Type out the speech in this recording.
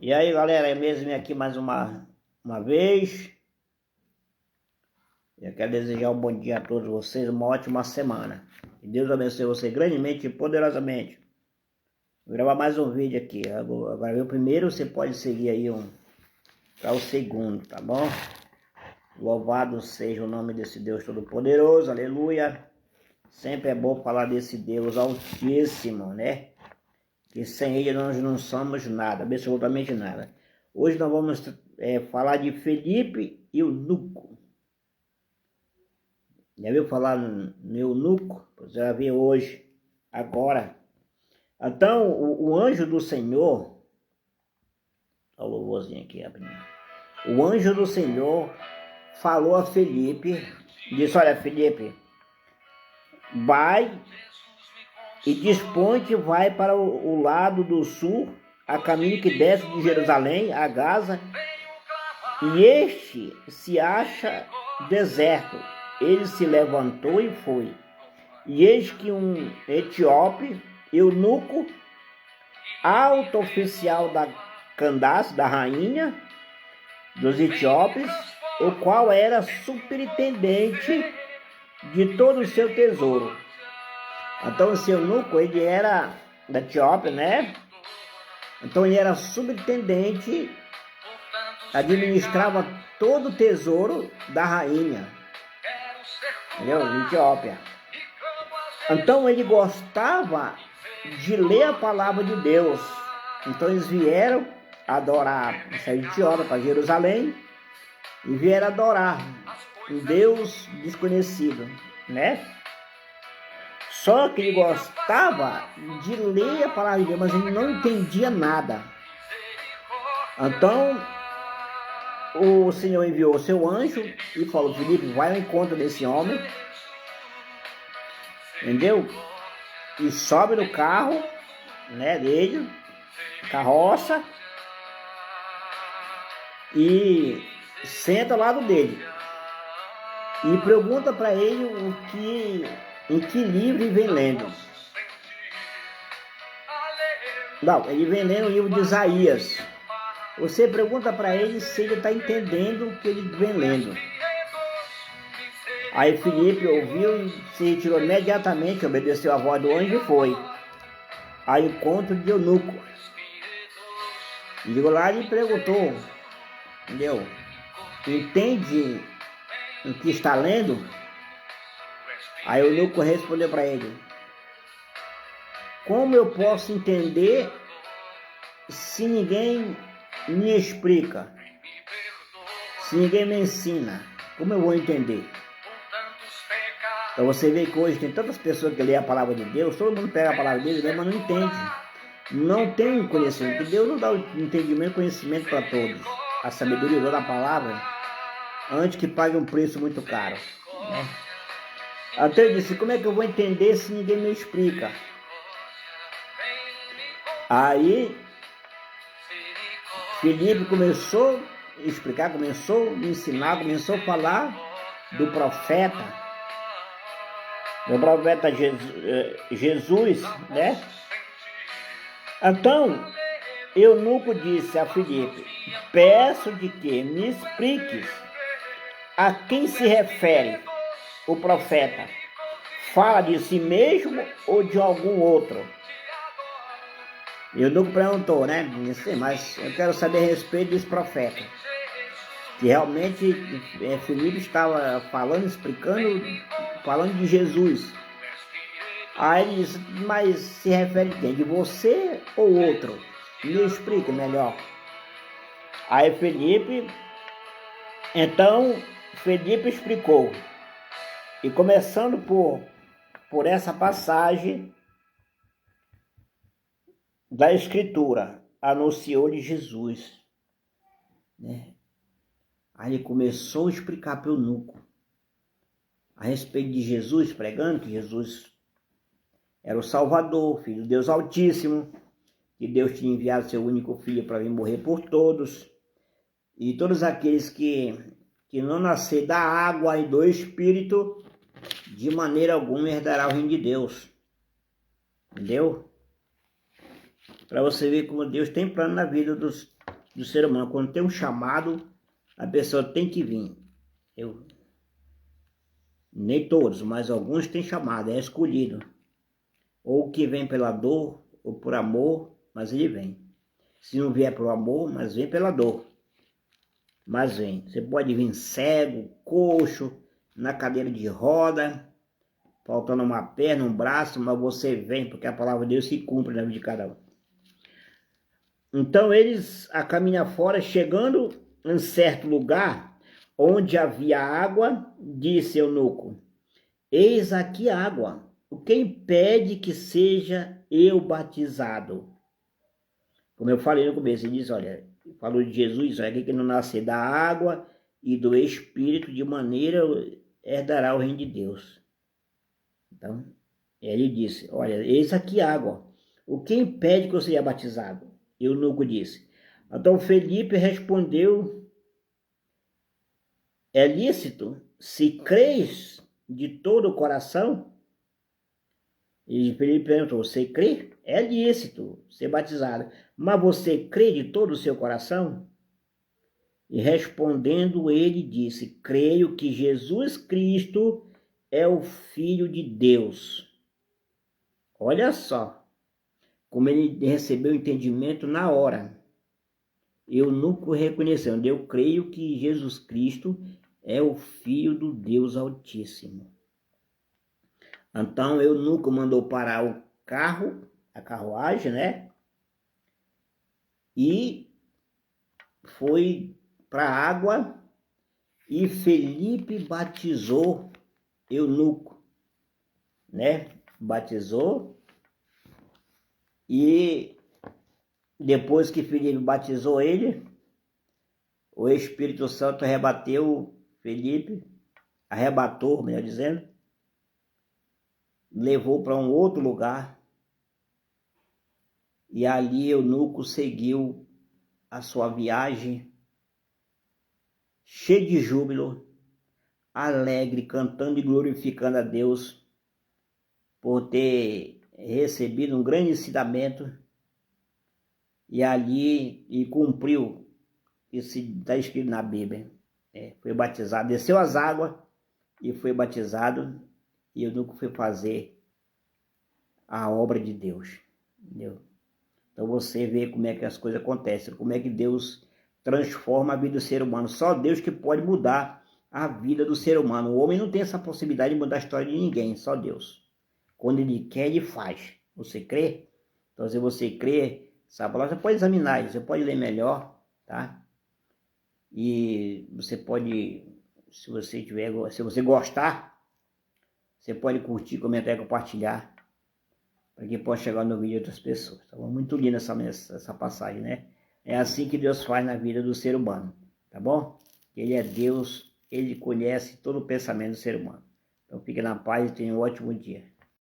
E aí, galera, é mesmo aqui mais uma vez. Eu quero desejar um bom dia a todos vocês, uma ótima semana. Que Deus abençoe vocês grandemente e poderosamente. Vou gravar mais um vídeo aqui. Agora o primeiro, você pode seguir aí para o segundo, tá bom? Louvado seja o nome desse Deus Todo-Poderoso, aleluia. Sempre é bom falar desse Deus Altíssimo, né? Que sem ele nós não somos nada, absolutamente nada. Hoje nós vamos falar de Felipe e Eunuco. Já viu falar no Eunuco? Você vai ver hoje, agora. Então, o anjo do Senhor, olha o louvorzinho aqui, o anjo do Senhor falou a Felipe, disse: olha, Felipe, vai e dispõe-te, vai para o lado do sul, a caminho que desce de Jerusalém a Gaza, e este se acha deserto. Ele se levantou e foi. E eis que um etíope, eunuco, alto oficial da Candace, da rainha dos etíopes, o qual era superintendente de todo o seu tesouro. Então esse eunuco, ele era da Etiópia, né? Então ele era superintendente, administrava todo o tesouro da rainha, entendeu? Da Etiópia. Então ele gostava de ler a palavra de Deus. Então eles vieram adorar, saíram de Etiópia para Jerusalém e vieram adorar um Deus desconhecido, né? Só que ele gostava de ler a palavra de Deus, mas ele não entendia nada. Então, o Senhor enviou o seu anjo e falou: Felipe, vai ao encontro desse homem, entendeu? E sobe no carro, né, dele, carroça, e senta ao lado dele. E pergunta para ele em que livro ele vem lendo. Não, ele vem lendo o livro de Isaías. Você pergunta para ele se ele está entendendo o que ele vem lendo. Aí Felipe ouviu e se retirou imediatamente, obedeceu a voz do anjo e foi ao encontro de Eunuco. E chegou lá e perguntou, entendeu? Entende o que está lendo? Aí o Eunuco respondeu para ele: como eu posso entender se ninguém me explica? Se ninguém me ensina, como eu vou entender? Então você vê que hoje tem tantas pessoas que lêem a palavra de Deus, todo mundo pega a palavra de Deus, mas não entende. Não tem conhecimento, porque Deus não dá o entendimento e conhecimento para todos. A sabedoria da palavra, antes que pague um preço muito caro, né? Até eu disse: como é que eu vou entender se ninguém me explica? Aí Felipe começou a explicar, começou a ensinar, começou a falar do profeta Jesus, né? Então Eunuco disse a Felipe: peço-te que me expliques a quem se refere o profeta. Fala de si mesmo ou de algum outro? Eunuco perguntou, né? Disse: mas eu quero saber a respeito desse profeta. Que realmente Felipe estava falando, explicando, falando de Jesus. Aí ele disse: mas se refere a quem? De você ou outro? Me explica melhor. Aí Felipe explicou. E começando por essa passagem da Escritura, anunciou-lhe Jesus, né? Aí ele começou a explicar para o eunuco a respeito de Jesus, pregando que Jesus era o Salvador, Filho de Deus Altíssimo, que Deus tinha enviado seu único Filho para vir morrer por todos, e todos aqueles que não nascer da água e do Espírito, de maneira alguma herdará o reino de Deus. Entendeu? Para você ver como Deus tem plano na vida dos do ser humano. Quando tem um chamado, a pessoa tem que vir. Nem todos, mas alguns têm chamado, é escolhido. Ou que vem pela dor, ou por amor, mas ele vem. Se não vier pelo amor, mas vem pela dor. Mas vem. Você pode vir cego, coxo, na cadeira de roda, faltando uma perna, um braço, mas você vem, porque a palavra de Deus se cumpre na vida de cada um. Então eles a caminhar fora, chegando em certo lugar, onde havia água, disse eunuco: eis aqui água, o que impede que seja eu batizado? Como eu falei no começo, ele diz, olha, falou de Jesus, olha, que não nascer da água e do Espírito, de maneira herdará o reino de Deus. Então, ele disse, olha, eis aqui água, o que impede que eu seja batizado? Eunuco disse. Então Felipe respondeu, é lícito, se crês de todo o coração? E Felipe perguntou, você crê? É lícito ser batizado, mas você crê de todo o seu coração? E respondendo ele disse, creio que Jesus Cristo é o Filho de Deus. Olha só, como ele recebeu entendimento na hora. Eu nunca o reconheceu, eu creio que Jesus Cristo é o Filho do Deus Altíssimo. Então eu nunca mandou parar o carro, a carruagem, né? E foi para a água e Felipe batizou eunuco, né? Batizou e depois que Felipe batizou ele, o Espírito Santo arrebatou Felipe, melhor dizendo, levou para um outro lugar e ali eunuco seguiu a sua viagem cheio de júbilo, alegre, cantando e glorificando a Deus por ter recebido um grande ensinamento e ali e cumpriu isso está escrito na Bíblia. Foi batizado, desceu as águas e foi batizado e eunuco foi fazer a obra de Deus, entendeu? Então você vê como é que as coisas acontecem, como é que Deus transforma a vida do ser humano. Só Deus que pode mudar a vida do ser humano. O homem não tem essa possibilidade de mudar a história de ninguém, só Deus. Quando ele quer, ele faz. Você crê? Então se você crê, essa palavra você pode examinar, você pode ler melhor, tá? E você pode, se você gostar, você pode curtir, comentar e compartilhar, para que possa chegar no vídeo de outras pessoas. Tá bom? Muito linda essa passagem, né? É assim que Deus faz na vida do ser humano, tá bom? Ele é Deus, ele conhece todo o pensamento do ser humano. Então fique na paz e tenha um ótimo dia.